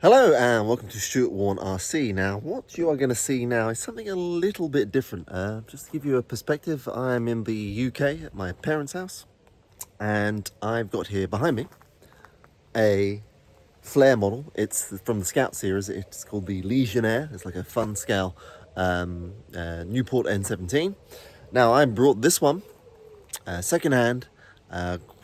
Hello and welcome to Stuart Warren RC. Now, what you are going to see now is something a little bit different. Just to give you a perspective, I'm in the UK at my parents' house, and I've got here behind me a Flair model. It's from the Scout series. It's called the Legionaire. It's like a fun scale Newport N17. Now, I brought this one secondhand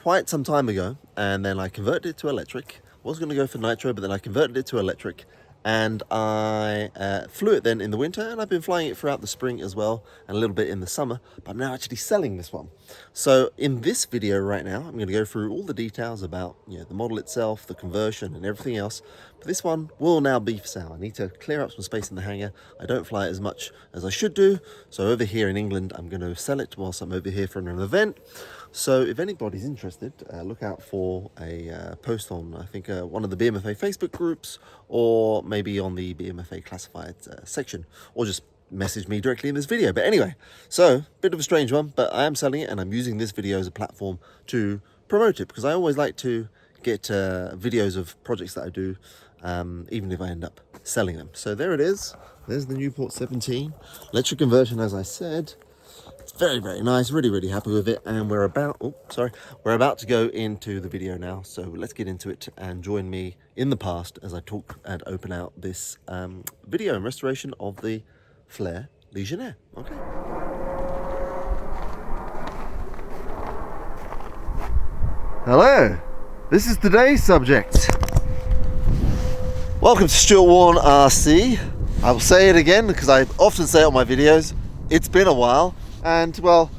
quite some time ago, and then I converted it to electric. Was going to go for nitro, but then I converted it to electric, and I flew it then in the winter, and I've been flying it throughout the spring as well, and a little bit in the summer, but I'm now actually selling this one. So in this video right now, I'm going to go through all the details about the model itself, the conversion and everything else, but this one will now be for sale. I need to clear up some space in the hangar. I don't fly it as much as I should do, so over here in England, I'm going to sell it whilst I'm over here for an event. So if anybody's interested, look out for a post on, I think, one of the BMFA Facebook groups, or maybe on the BMFA classified section, or just message me directly in this video. But anyway, so bit of a strange one, but I am selling it, and I'm using this video as a platform to promote it, because I always like to get videos of projects that I do, even if I end up selling them. So there it is. There's the Newport 17 electric conversion, as I said. Very, very nice. Really happy with it, and we're about to go into the video now, so let's get into it and join me in the past as I talk and open out this video and restoration of the Flair Legionaire. Okay. Hello, this is today's subject. Welcome to Stuart Warren RC. I will say it again because I often say it on my videos. It's been a while. And, well,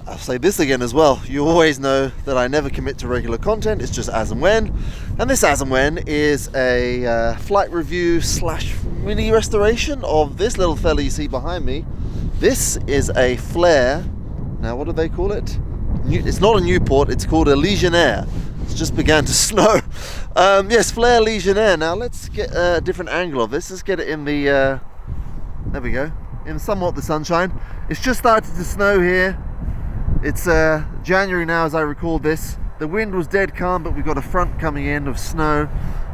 I'll say this again as well. You always know that I never commit to regular content. It's just as and when. And this as and when is a flight review / mini restoration of this little fella you see behind me. This is a Flair. Now, what do they call it? It's not a Newport. It's called a Legionaire. It's just began to snow. Yes, Flair Legionaire. Now, let's get a different angle of this. Let's get it in the... there we go. In somewhat the sunshine. It's just started to snow here. It's January now as I record this. The wind was dead calm, but we've got a front coming in of snow.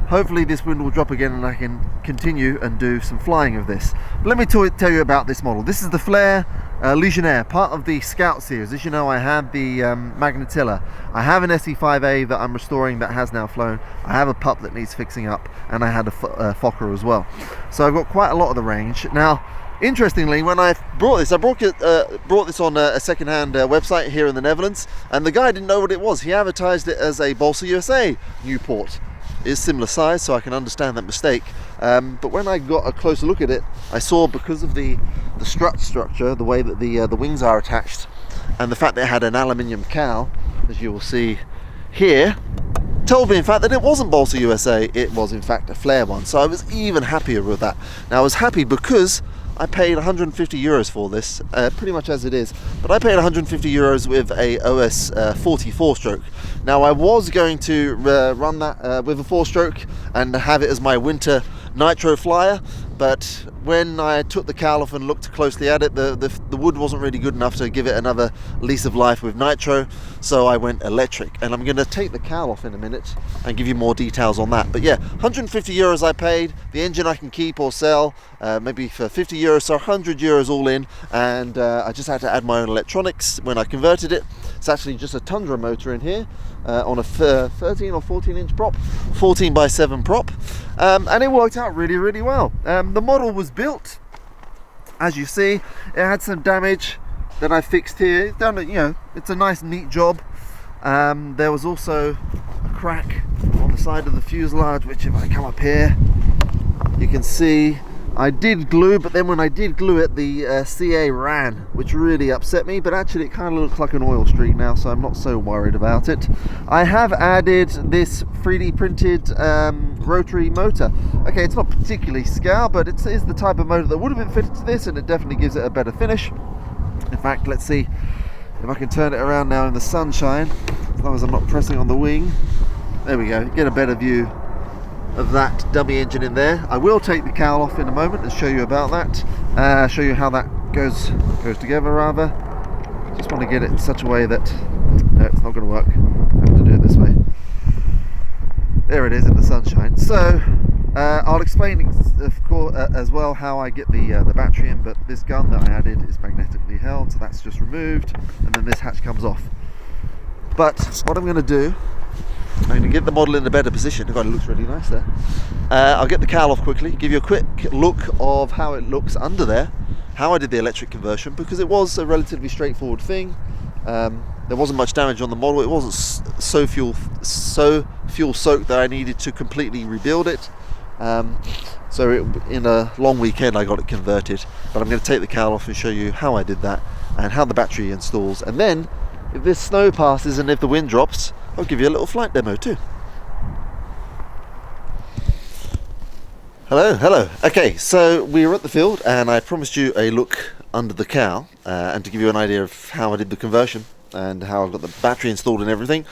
Hopefully this wind will drop again and I can continue and do some flying of this. But let me tell you about this model. This is the Flair Legionaire, part of the Scout series. As you know, I have the Magnetilla. I have an SE5A that I'm restoring that has now flown. I have a pup that needs fixing up, and I had a Fokker as well. So I've got quite a lot of the range. Now, interestingly, when I brought this, I brought this on a second-hand website here in the Netherlands, and the guy didn't know what it was. He advertised it as a Balsa USA Newport. It is similar size, so I can understand that mistake. But when I got a closer look at it, I saw, because of the strut structure, the way that the wings are attached, and the fact that it had an aluminium cowl, as you will see here, told me in fact that it wasn't Balsa USA, it was in fact a Flair one. So I was even happier with that. Now, I was happy because I paid 150 euros for this, pretty much as it is, but I paid 150 euros with a OS 44 stroke. Now, I was going to run that with a 4-stroke and have it as my winter nitro flyer, but when I took the cowl off and looked closely at it, the wood wasn't really good enough to give it another lease of life with nitro, so I went electric. And I'm going to take the cowl off in a minute and give you more details on that. But yeah, 150 euros I paid. The engine I can keep or sell, maybe for 50 euros, so 100 euros all in, and I just had to add my own electronics when I converted it. It's actually just a Tundra motor in here, on a 13 or 14 inch prop, 14x7 prop, and it worked out really well. The model was built, as you see. It had some damage that I fixed here. It's done, it's a nice neat job. There was also a crack on the side of the fuselage, which, if I come up here, you can see I did glue, but then when I did glue it, the CA ran, which really upset me, but actually it kind of looks like an oil streak now, so I'm not so worried about it. I have added this 3D printed rotary motor. Okay, it's not particularly scale, but it is the type of motor that would have been fitted to this, and it definitely gives it a better finish. In fact, let's see if I can turn it around now in the sunshine, as long as I'm not pressing on the wing. There we go, get a better view of that dummy engine in there. I will take the cowl off in a moment and show you about that, show you how that goes together rather. Just want to get it in such a way that, no, it's not going to work. I have to do it this way. There it is in the sunshine. So I'll explain, of course, as well how I get the battery in, but this gun that I added is magnetically held, so that's just removed, and then this hatch comes off. But what I'm going to do, I'm going to get the model in a better position. God, it looks really nice there. I'll get the cowl off quickly, give you a quick look of how it looks under there, how I did the electric conversion, because it was a relatively straightforward thing. There wasn't much damage on the model. It wasn't so fuel soaked that I needed to completely rebuild it. So in a long weekend I got it converted, but I'm going to take the cowl off and show you how I did that and how the battery installs, and then if this snow passes and if the wind drops, I'll give you a little flight demo too. Hello. Okay, so we were at the field and I promised you a look under the cowl and to give you an idea of how I did the conversion and how I got the battery installed and everything.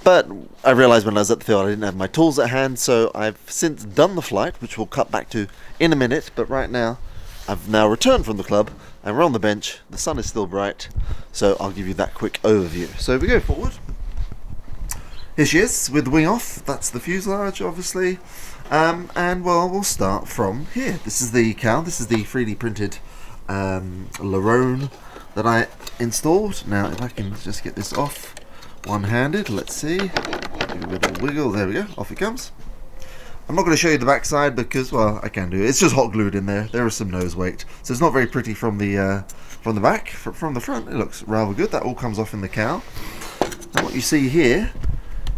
But I realized when I was at the field I didn't have my tools at hand, so I've since done the flight, which we'll cut back to in a minute. But right now I've now returned from the club and we're on the bench. The sun is still bright, so I'll give you that quick overview. So we go forward. Here she is with the wing off. That's the fuselage, obviously. And well, we'll start from here. This is the cowl. This is the 3D printed Lerone that I installed. Now if I can just get this off one-handed, let's see, give it a little wiggle, there we go, off it comes. I'm not going to show you the back side because, well, I can do it. It's just hot glued in there. There is some nose weight, so it's not very pretty from the back. From the front it looks rather good. That all comes off in the cowl. Now what you see here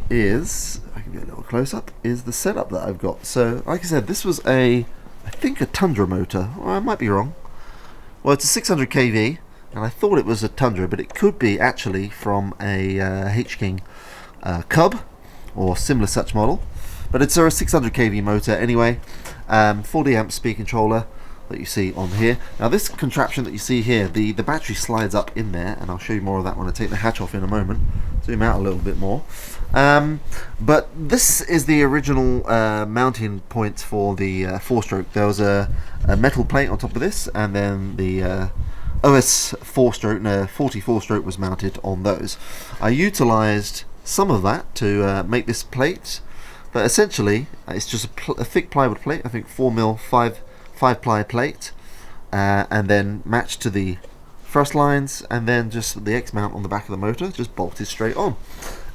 is, I can get a little close up, is the setup that I've got. So like I said, this was I think a Tundra motor, well, I might be wrong. Well, it's a 600 kV, and I thought it was a Tundra, but it could be actually from a H-King Cub or similar such model. But it's a 600 kV motor anyway. 40 amp speed controller that you see on here. Now this contraption that you see here, the battery slides up in there, and I'll show you more of that when I take the hatch off in a moment. Zoom out a little bit more. But this is the original mounting point for the 4-stroke. There was a metal plate on top of this, and then the OS 4-stroke, no, 44-stroke was mounted on those. I utilized some of that to make this plate, but essentially it's just a thick plywood plate, I think 4mm 5 ply plate, and then matched to the thrust lines, and then just the X mount on the back of the motor, just bolted straight on.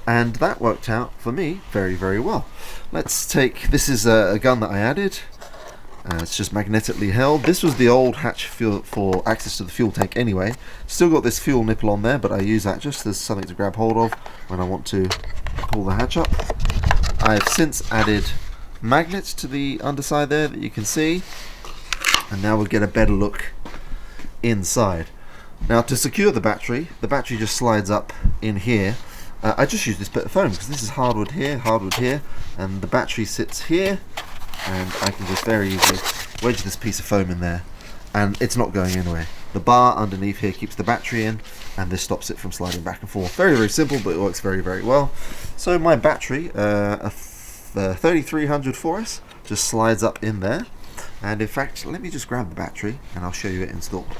And that worked out for me very, very well. Let's take, this is a gun that I added. It's just magnetically held. This was the old hatch for access to the fuel tank anyway. Still got this fuel nipple on there, but I use that just as something to grab hold of when I want to pull the hatch up. I've since added magnets to the underside there that you can see, and now we'll get a better look inside. Now to secure the battery just slides up in here. I just use this bit of foam because this is hardwood here, and the battery sits here, and I can just very easily wedge this piece of foam in there, and it's not going anywhere. The bar underneath here keeps the battery in, and this stops it from sliding back and forth. Very, very simple, but it works very, very well. So my battery, a 3300 4S, just slides up in there, and in fact, let me just grab the battery and I'll show you it installed.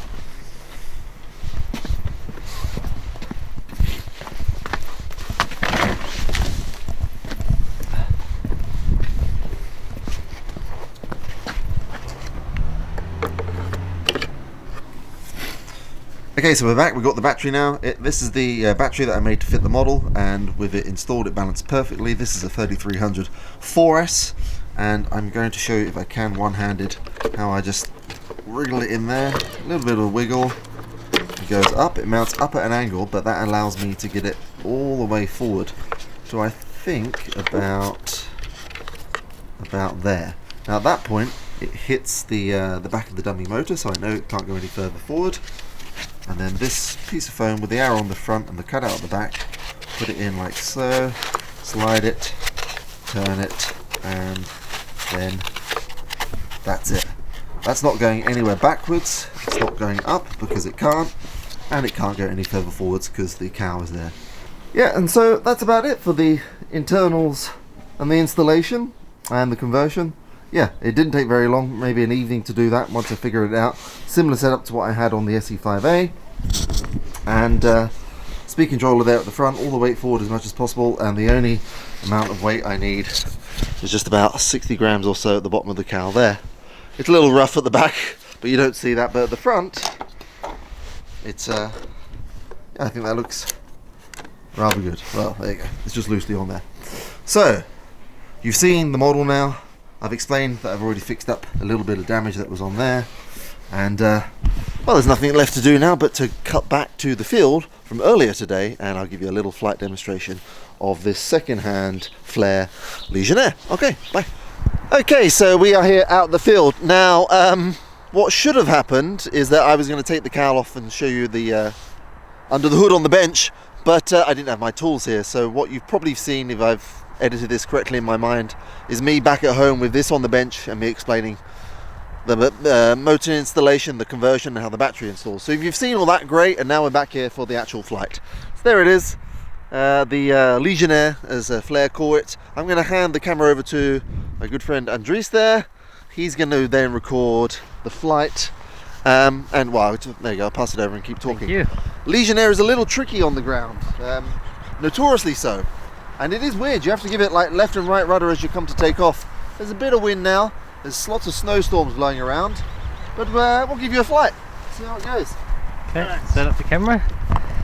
Okay, so we're back. We've got the battery now. This is the battery that I made to fit the model, and with it installed it balanced perfectly. This is a 3300 4S, and I'm going to show you, if I can one-handed, how I just wriggle it in there. A little bit of a wiggle. It goes up, it mounts up at an angle, but that allows me to get it all the way forward. So I think about there. Now at that point it hits the back of the dummy motor, so I know it can't go any further forward. And then this piece of foam with the arrow on the front and the cutout at the back, put it in like so, slide it, turn it, and then that's it. That's not going anywhere backwards, it's not going up because it can't, and it can't go any further forwards because the cowl is there. Yeah, and so that's about it for the internals and the installation and the conversion. Yeah, it didn't take very long, maybe an evening to do that once I figured it out. Similar setup to what I had on the SE5A, and speed controller there at the front, all the weight forward as much as possible, and the only amount of weight I need is just about 60 grams or so at the bottom of the cowl there. It's a little rough at the back, but you don't see that, but at the front, it's, I think that looks rather good. Well, there you go, it's just loosely on there. So, you've seen the model now. I've explained that I've already fixed up a little bit of damage that was on there, and well, there's nothing left to do now but to cut back to the field from earlier today, and I'll give you a little flight demonstration of this second-hand Flair Legionaire. Okay, bye. Okay, so we are here out the field. Now, what should have happened is that I was going to take the cowl off and show you the under the hood on the bench, but I didn't have my tools here, so what you've probably seen, if I've edited this correctly in my mind, is me back at home with this on the bench and me explaining the motor installation, the conversion, and how the battery installs. So if you've seen all that, great, and now we're back here for the actual flight. So there it is, the Legionaire, as Flair call it. I'm going to hand the camera over to my good friend Andres there. He's going to then record the flight, and wow, there you go, I'll pass it over and keep talking. Thank you. Legionaire is a little tricky on the ground, notoriously so, and it is weird. You have to give it like left and right rudder as you come to take off. There's a bit of wind now. There's lots of snowstorms blowing around, but we'll give you a flight. See how it goes. Okay, set up the camera.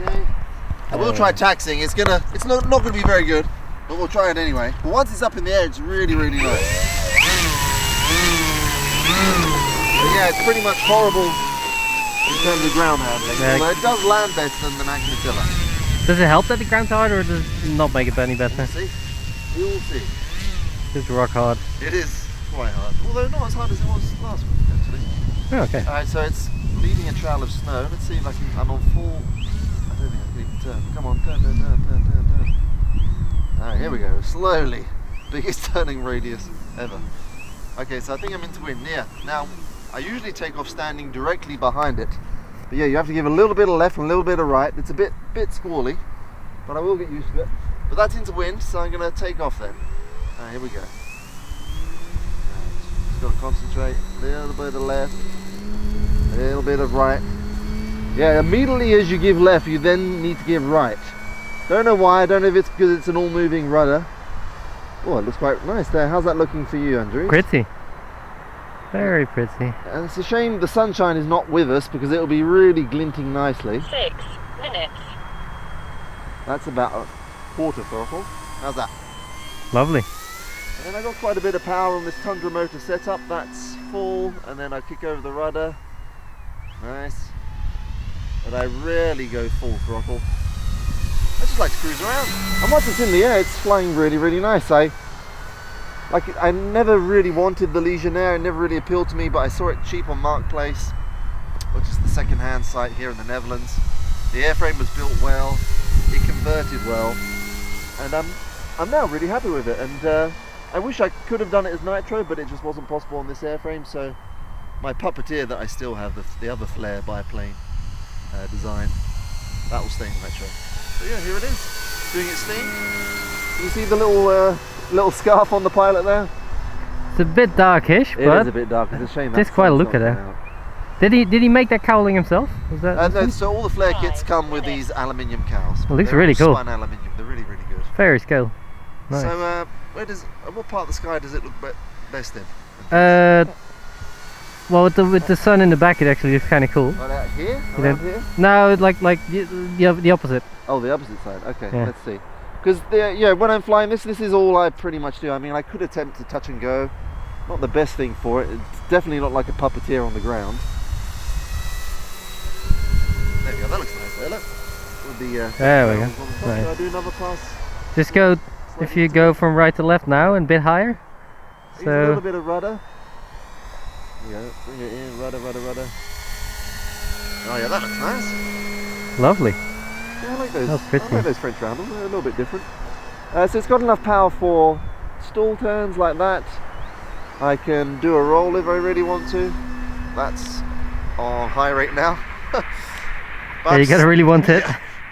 Okay. I will try taxiing. It's not going to be very good, but we'll try it anyway. But once it's up in the air, it's really, really nice. But yeah, it's pretty much horrible in terms of ground handling. Although it does land better than the Magnatilla. Does it help that the ground's hard, or does it not make it any better? We'll see. We will see. It's rock hard. It is quite hard, although not as hard as it was last week actually. Oh, okay. Alright, so it's leaving a trail of snow. Let's see if I'm on full. I don't think I can even turn. Come on, turn. Alright, here we go. Slowly. Biggest turning radius ever. Okay, so I think I'm into wind. Yeah. Now, I usually take off standing directly behind it. But yeah, you have to give a little bit of left and a little bit of right. It's a bit squally, but I will get used to it. But that's into wind, so I'm going to take off then. Alright, here we go. Got to concentrate, a little bit of left, a little bit of right. Yeah, immediately as you give left, you then need to give right. Don't know why, I don't know if it's because it's an all-moving rudder. Oh, it looks quite nice there. How's that looking for you, Andrew? Pretty. Very pretty. And it's a shame the sunshine is not with us, because it'll be really glinting nicely. 6 minutes. That's about a quarter throttle. How's that? Lovely. And then I got quite a bit of power on this Tundra motor setup. That's full, and then I kick over the rudder. Nice. But I rarely go full throttle. I just like to cruise around. And once it's in the air, it's flying really, really nice. I never really wanted the Legionaire. It never really appealed to me, but I saw it cheap on Marketplace, which is the second-hand site here in the Netherlands. The airframe was built well. It converted well, and I'm now really happy with it. And I wish I could have done it as nitro, but it just wasn't possible on this airframe, so my puppeteer that I still have, the other Flair biplane design, that will stay in nitro. So yeah, here it is, doing its thing. Can you see the little scarf on the pilot there? It's a bit darkish, but it is a bit dark. It's a shame. It's quite a look at it. Did he make that cowling himself? Was that? No, so all the Flair kits come with these aluminium cowls. It looks really cool. Spun aluminium. They're really, really good. Very scale. Nice. So what part of the sky does it look best in? Well, with the sun in the back, it actually looks kind of cool. Right out here? Around here? No, like the opposite. Oh, the opposite side. Okay, yeah. Let's see. Because when I'm flying this is all I pretty much do. I mean, I could attempt to touch and go. Not the best thing for it. It's definitely not like a puppeteer on the ground. There we go. That looks nice there. Look. With the there we go. Nice. Should I do another pass? Just go. If you go from right to left now and a bit higher. Use a little bit of rudder. There you go. Bring it in. Rudder. Oh yeah, that looks nice. Lovely. Yeah, I like those. That's pretty. I like those French roundels. They're a little bit different. So it's got enough power for stall turns like that. I can do a roll if I really want to. That's on high rate now. Yeah, you gotta really want it.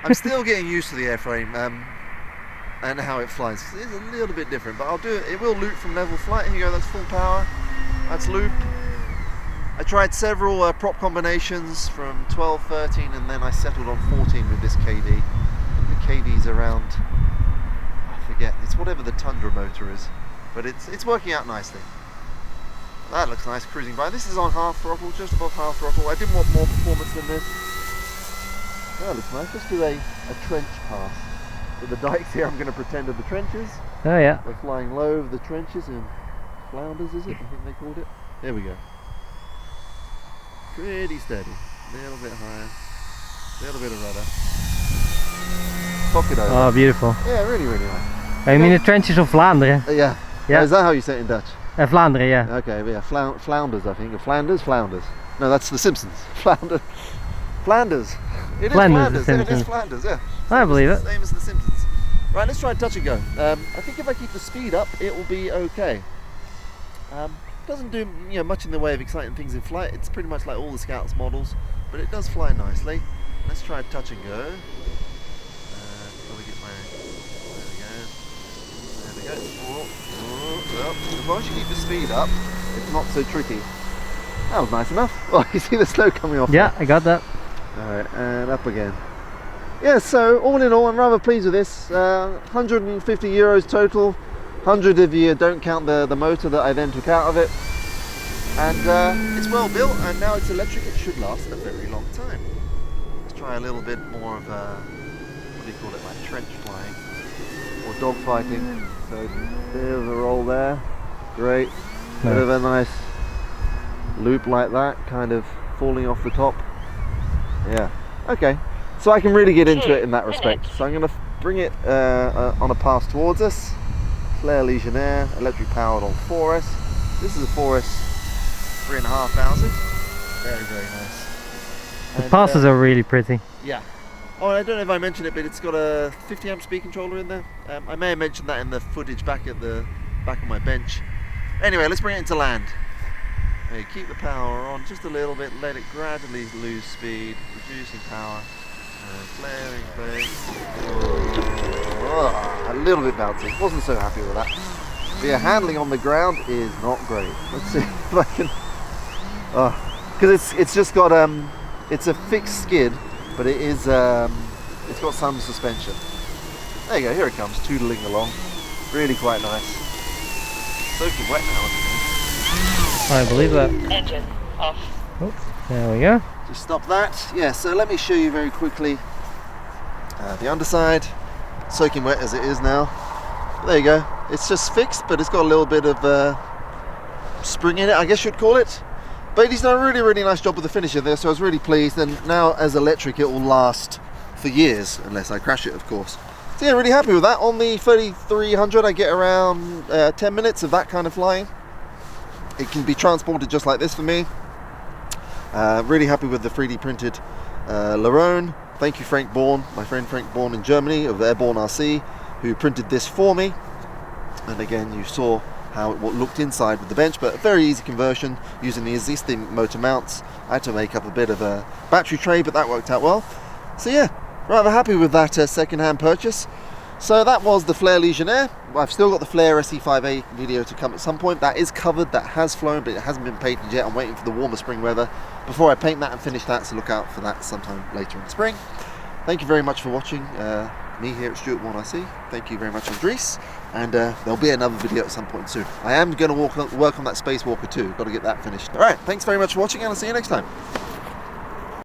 I'm still getting used to the airframe and how it flies. It's a little bit different, but I'll do it. It will loop from level flight. Here you go. That's full power. That's loop. I tried several prop combinations from 12, 13, and then I settled on 14 with this KD. kVs around, I forget, it's whatever the Tundra motor is, but it's working out nicely. That looks nice cruising by. This is on half throttle, just above half throttle. I didn't want more performance than this. That looks nice. Let's do a trench pass. With the dikes here, I'm going to pretend are the trenches. Oh yeah. We're flying low over the trenches in Flounders, is it? I think they called it. There we go. Pretty steady. A little bit higher. A little bit of rudder. Pocket over. Oh, beautiful. Yeah, really, really nice. I mean the trenches of Vlaanderen. Yeah. Yeah. Is that how you say it in Dutch? Vlaanderen, yeah. Okay, but yeah, Flounders, I think. Flounders. No, that's The Simpsons. Flanders. It is Flanders, Flanders. Yeah, it is Flanders, yeah. I believe it. Same as The Simpsons. Right, let's try touch and go. I think if I keep the speed up, it will be okay. Doesn't do much in the way of exciting things in flight. It's pretty much like all the Scouts models, but it does fly nicely. Let's try touch and go. There we go. Well, as long as you keep the speed up, it's not so tricky. That was nice enough. Oh, you see the snow coming off. Yeah, there. I got that. Alright, and up again. Yeah, so all in all, I'm rather pleased with this. 150 euros total. 100 if you don't count the motor that I then took out of it. And it's well built, and now it's electric. It should last a very long time. Let's try a little bit more of what do you call it, like trench flying or dog fighting. So there's a roll there. Great. Bit of a nice loop like that, kind of falling off the top. Yeah. Okay. So I can really get into it in that respect. So I'm going to bring it on a pass towards us. Flair Legionaire, electric powered on 4S. This is a 4S 3,500. Very, very nice. The passes are really pretty. Yeah. Oh, and I don't know if I mentioned it, but it's got a 50 amp speed controller in there. I may have mentioned that in the footage back at the back of my bench. Anyway, let's bring it into land. Okay, keep the power on just a little bit, let it gradually lose speed, reducing power. Flaring, a little bit bouncy. Wasn't so happy with that. But yeah, handling on the ground is not great. Let's see if I can. Because it's just got it's a fixed skid, but it is it's got some suspension. There you go. Here it comes, tootling along. Really quite nice. Soaking wet now. I believe that. Engine off. Oh, there we go. Just stop that. Yeah, so let me show you very quickly the underside. Soaking wet as it is now. There you go. It's just fixed, but it's got a little bit of spring in it, I guess you'd call it. But he's done a really, really nice job with the finish of this, so I was really pleased. And now, as electric, it will last for years, unless I crash it, of course. So yeah, really happy with that. On the 3300, I get around 10 minutes of that kind of flying. It can be transported just like this for me. Really happy with the 3D printed Larone. Thank you, Frank Born, my friend Frank Born in Germany of Airborne RC, who printed this for me. And again, you saw how it looked inside with the bench, but a very easy conversion using the existing motor mounts. I had to make up a bit of a battery tray, but that worked out well. So yeah, rather happy with that second-hand purchase. So that was the Flair Legionaire. I've still got the Flair SE5A video to come at some point. That is covered, that has flown, but it hasn't been painted yet. I'm waiting for the warmer spring weather before I paint that and finish that, so look out for that sometime later in the spring. Thank you very much for watching me here at Stuart Warren RC. Thank you very much, Andres, and there'll be another video at some point soon. I am going to work on that Spacewalker too. Got to get that finished. Alright, thanks very much for watching, and I'll see you next time.